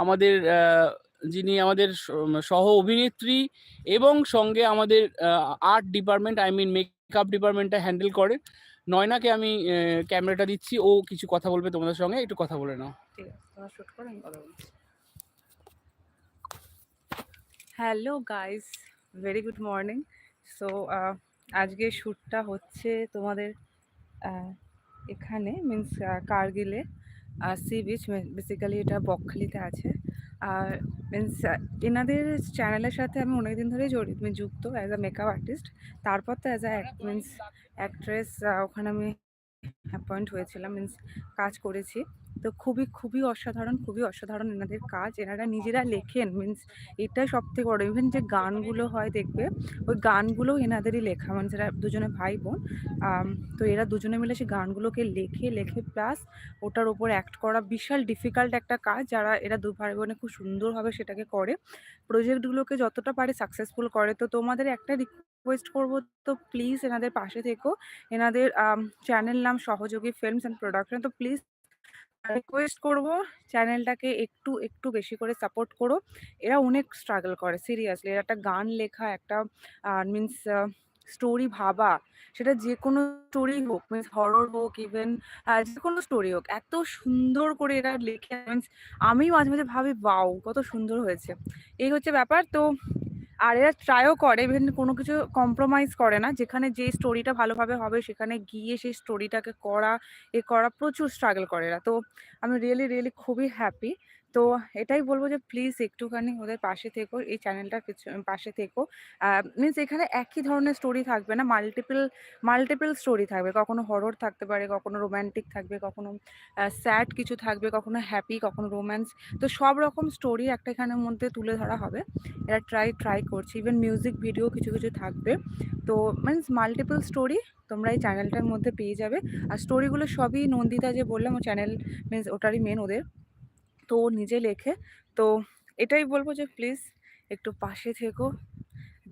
আমাদের যিনি আমাদের সহ অভিনেত্রী এবং সঙ্গে আমাদের art department, I mean makeup ডিপার্টমেন্টটা হ্যান্ডেল করে, নয়নাকে আমি ক্যামেরাটা দিচ্ছি। ও কিছু কথা বলবে তোমাদের সঙ্গে, একটু কথা বলে নাও। ঠিক আছে, তোমরা শুট করো, আমি কথা বলছি। Hello guys, very good morning. So আজকে শ্যুটটা হচ্ছে তোমাদের এখানে মিন্স কার্গিলে সি বিচ, বেসিক্যালি এটা বকখালিতে আছে। আর মিন্স এনাদের চ্যানেলের সাথে আমি অনেকদিন ধরেই যুক্ত অ্যাজ আ মেকআপ আর্টিস্ট। তারপর তো অ্যাজ আ মিন্স অ্যাক্ট্রেস ওখানে আমি অ্যাপয়েন্ট হয়েছিলাম, মিন্স কাজ করেছি। তো খুবই অসাধারণ এনাদের কাজ। এনারা নিজেরা লেখেন, মিন্স এটাই সবথেকে বড়। ইভেন যে গানগুলো হয় দেখবে, ওই গানগুলোও এনাদেরই লেখা, মানে যারা দুজনে ভাই বোন। তো এরা দুজনে মিলে সেই গানগুলোকে লেখে প্লাস ওটার ওপর অ্যাক্ট করা বিশাল ডিফিকাল্ট একটা কাজ, যারা এরা দু ভাই বোনে খুব সুন্দরভাবে সেটাকে করে, প্রজেক্টগুলোকে যতটা পারে সাকসেসফুল করে। তো তোমাদের একটা রিকোয়েস্ট করবো, তো প্লিজ এনাদের পাশে থেকো। এনাদের চ্যানেল নাম সহযোগী ফিল্মস অ্যান্ড প্রোডাকশন। তো প্লিজ রিকোয়েস্ট করবো, চ্যানেলটাকে একটু বেশি করে সাপোর্ট করো। এরা অনেক স্ট্রাগল করে, সিরিয়াসলি। এরা একটা গান লেখা, একটা মিন্স স্টোরি ভাবা, সেটা যে কোনো স্টোরি হোক, মিন্স হরর হোক, ইভেন যে কোনো স্টোরি হোক, এত সুন্দর করে এরা লেখে। মিন্স আমি মাঝে মাঝে ভাবি, বাউ কত সুন্দর হয়েছে। এই হচ্ছে ব্যাপার। তো আর এরা ট্রাইও করে, ইভেন কোনো কিছু কম্প্রোমাইজ করে না। যেখানে যে স্টোরিটা ভালোভাবে হবে সেখানে গিয়ে সেই স্টোরিটাকে করা প্রচুর স্ট্রাগল করে এরা। তো আমি রিয়েলি খুবই হ্যাপি। তো এটাই বলবো যে প্লিজ একটুখানি ওদের পাশে থেকো, এই চ্যানেলটার পাশে থেকো। মিন্স এখানে একই ধরনের স্টোরি থাকবে না, মাল্টিপল স্টোরি থাকবে। কখনো হরর থাকতে পারে, কখনো রোম্যান্টিক থাকবে, কখনো স্যাড কিছু থাকবে, কখনো হ্যাপি, কখনো রোম্যান্স। তো সব রকম স্টোরি একটা এখানের মধ্যে তুলে ধরা হবে। এরা ট্রাই করছে। ইভেন মিউজিক ভিডিও কিছু থাকবে। তো মিন্স মাল্টিপল স্টোরি তোমরা এই চ্যানেলটার মধ্যে পেয়ে যাবে। আর স্টোরিগুলো সবই নন্দিতা, যে বললাম, ও চ্যানেল মিন্স ওটারই মেন ওদের। তো ও নিজে লেখে। তো এটাই বলবো যে প্লিজ একটু পাশে থেকো।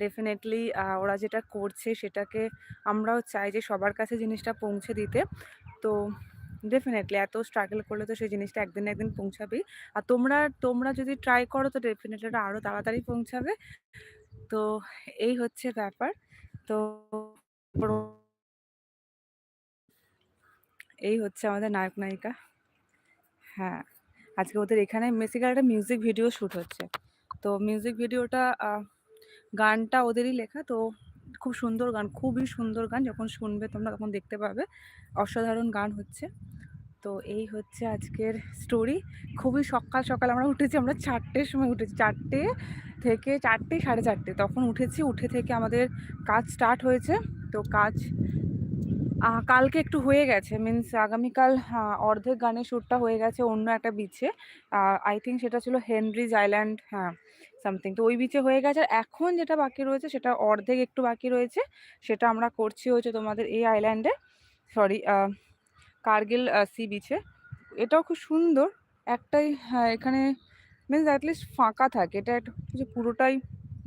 ডেফিনেটলি ওরা যেটা করছে সেটাকে আমরাও চাই যে সবার কাছে জিনিসটা পৌঁছে দিতে। তো ডেফিনেটলি এত স্ট্রাগল করলে তো সেই জিনিসটা একদিন না একদিন পৌঁছাবেই। আর তোমরা যদি ট্রাই করো তো ডেফিনেটলি ওটা আরও তাড়াতাড়ি পৌঁছাবে। তো এই হচ্ছে ব্যাপার। তো এই হচ্ছে আমাদের নায়ক নায়িকা। হ্যাঁ, আজকে ওদের এখানে বেসিক্যালি একটা মিউজিক ভিডিও শ্যুট হচ্ছে। তো মিউজিক ভিডিওটা গানটা ওদেরই লেখা। তো খুব সুন্দর গান, খুবই সুন্দর গান। যখন শুনবে তোমরা তখন দেখতে পাবে অসাধারণ গান হচ্ছে। তো এই হচ্ছে আজকের স্টোরি। খুবই সকাল আমরা উঠেছি, আমরা 4টের সময় উঠেছি, 4টে থেকে 4টে 4:30 তখন উঠেছি। উঠে থেকে আমাদের কাজ স্টার্ট হয়েছে। তো কাজ কালকে একটু হয়ে গেছে, মিন্স আগামীকাল অর্ধেক গানের শ্যুটটা হয়ে গেছে অন্য একটা বিচে। আই থিঙ্ক সেটা ছিল হেনরিজ আইল্যান্ড, হ্যাঁ সামথিং। তো ওই বিচে হয়ে গেছে। আর এখন যেটা বাকি রয়েছে সেটা অর্ধেক একটু বাকি রয়েছে, সেটা আমরা করছি হচ্ছে তোমাদের এই আইল্যান্ডে, সরি কার্গিল সি বিচে। এটাও খুব সুন্দর একটাই। হ্যাঁ, এখানে মিন্স অ্যাটলিস্ট ফাঁকা থাকে। এটা একটা যে পুরোটাই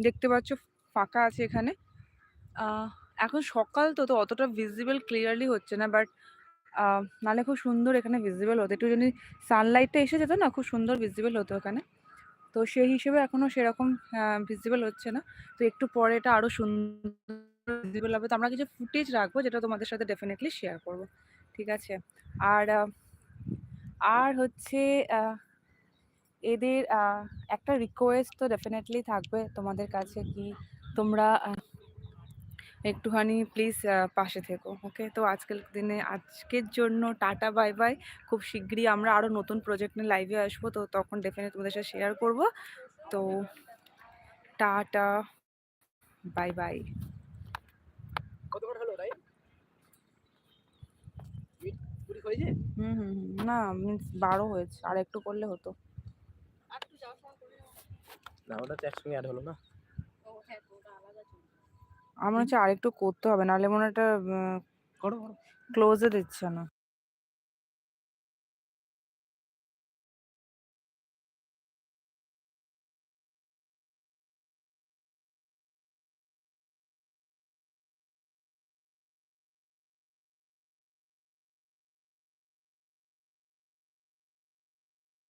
দেখতে পাচ্ছ ফাঁকা আছে এখানে। আহ, এখন সকাল তো তো অতটা ভিজিবল ক্লিয়ারলি হচ্ছে না, বাট নাহলে খুব সুন্দর এখানে ভিজিবল হতো। একটু যদি সানলাইটটা এসে যেত না, খুব সুন্দর ভিজিবল হতো এখানে। তো সেই হিসেবে এখনও সেরকম ভিজিবল হচ্ছে না। তো একটু পরে এটা আরও সুন্দর ভিজিবল হবে। তো আমরা কিছু ফুটেজ রাখবো যেটা তোমাদের সাথে ডেফিনেটলি শেয়ার করব, ঠিক আছে? আর আর হচ্ছে এদের একটা রিকোয়েস্ট তো ডেফিনেটলি থাকবে তোমাদের কাছে, কি তোমরা একটুখানি প্লিজ পাশে থেকো, ওকে? তো আজকের জন্য টাটা, বাই বাই। খুব শিগগিরই আমরা আরও নতুন প্রজেক্ট নিয়ে লাইভে আসবো, তো তখন ডেফিনেটলি তোমাদের সাথে শেয়ার করবো। তো টাটা, বাই বাই। না মিন্স 12 হয়েছে, আর একটু করলে হতো। না, ওটা তো একসঙ্গে অ্যাড হলো না। আমার হচ্ছে আরেকটু করতে হবে, নাহলে মনে হয় একটা ক্লোজে দিচ্ছে না।